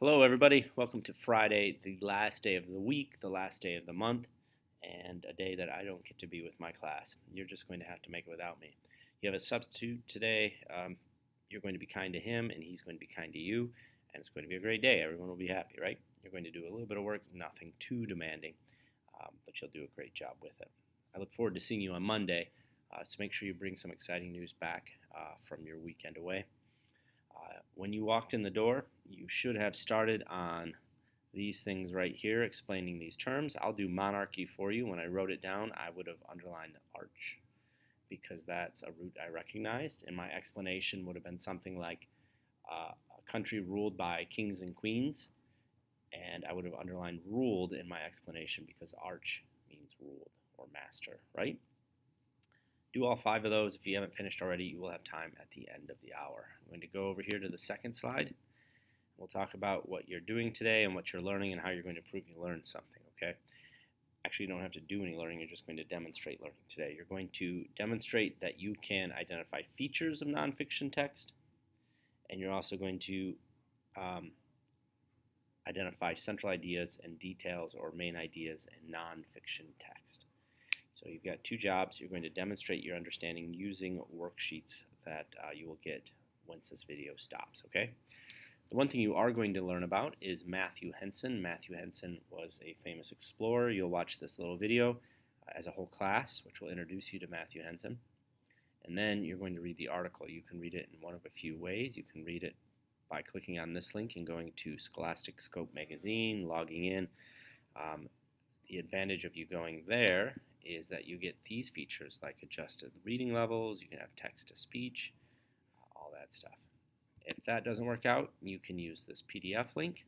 Hello, everybody. Welcome to Friday, the last day of the week, the last day of the month, and a day that I don't get to be with my class. You're just going to have to make it without me. You have a substitute today. You're going to be kind to him, and he's going to be kind to you, and it's going to be a great day. Everyone will be happy, right? You're going to do a little bit of work, nothing too demanding, but you'll do a great job with it. I look forward to seeing you on Monday, so make sure you bring some exciting news back from your weekend away. When you walked in the door, you should have started on these things right here, explaining these terms. I'll do monarchy for you. When I wrote it down, I would have underlined arch because that's a root I recognized, and my explanation would have been something like a country ruled by kings and queens, and I would have underlined ruled in my explanation because arch means ruled or master, right? Do all 5 of those. If you haven't finished already, you will have time at the end of the hour. I'm going to go over here to the second slide. We'll talk about what you're doing today and what you're learning and how you're going to prove you learned something, okay? Actually, you don't have to do any learning. You're just going to demonstrate learning today. You're going to demonstrate that you can identify features of nonfiction text, and you're also going to identify central ideas and details or main ideas in nonfiction text. So you've got 2 jobs. You're going to demonstrate your understanding using worksheets that you will get once this video stops, okay? The one thing you are going to learn about is Matthew Henson. Matthew Henson was a famous explorer. You'll watch this little video as a whole class, which will introduce you to Matthew Henson. And then you're going to read the article. You can read it in one of a few ways. You can read it by clicking on this link and going to Scholastic Scope magazine, logging in. The advantage of you going there is that you get these features like adjusted reading levels, you can have text-to-speech, all that stuff. If that doesn't work out, you can use this PDF link.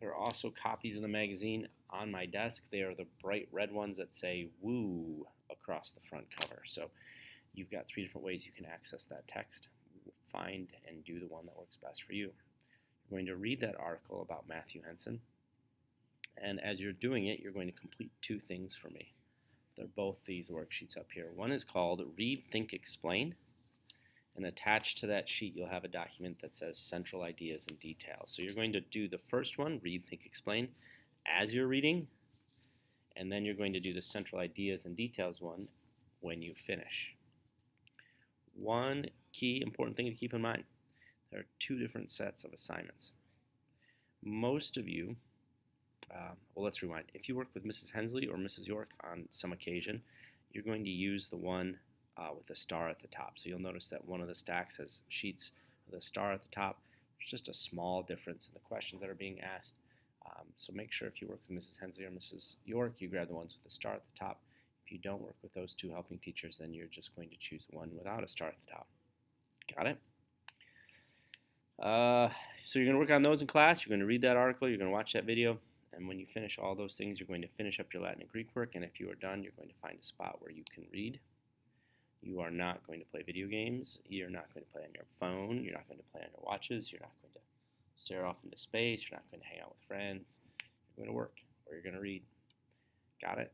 There are also copies of the magazine on my desk. They are the bright red ones that say "Woo" across the front cover. So you've got 3 different ways you can access that text. Find and do the one that works best for you. You're going to read that article about Matthew Henson, and as you're doing it, you're going to complete 2 things for me. They're both these worksheets up here. One is called Read, Think, Explain, and attached to that sheet you'll have a document that says Central Ideas and Details. So you're going to do the first one, Read, Think, Explain, as you're reading, and then you're going to do the Central Ideas and Details one when you finish. One key important thing to keep in mind, there are 2 different sets of assignments. Most of you well, let's rewind. If you work with Mrs. Hensley or Mrs. York on some occasion, you're going to use the one with the star at the top. So you'll notice that one of the stacks has sheets with a star at the top. There's just a small difference in the questions that are being asked. So make sure if you work with Mrs. Hensley or Mrs. York, you grab the ones with the star at the top. If you don't work with those 2 helping teachers, then you're just going to choose the one without a star at the top. Got it? So you're going to work on those in class. You're going to read that article. You're going to watch that video. And when you finish all those things, you're going to finish up your Latin and Greek work, and if you are done, you're going to find a spot where you can read. You are not going to play video games. You're not going to play on your phone. You're not going to play on your watches. You're not going to stare off into space. You're not going to hang out with friends. You're going to work, or you're going to read. Got it?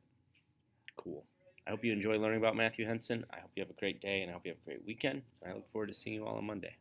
Cool. I hope you enjoy learning about Matthew Henson. I hope you have a great day, and I hope you have a great weekend. I look forward to seeing you all on Monday.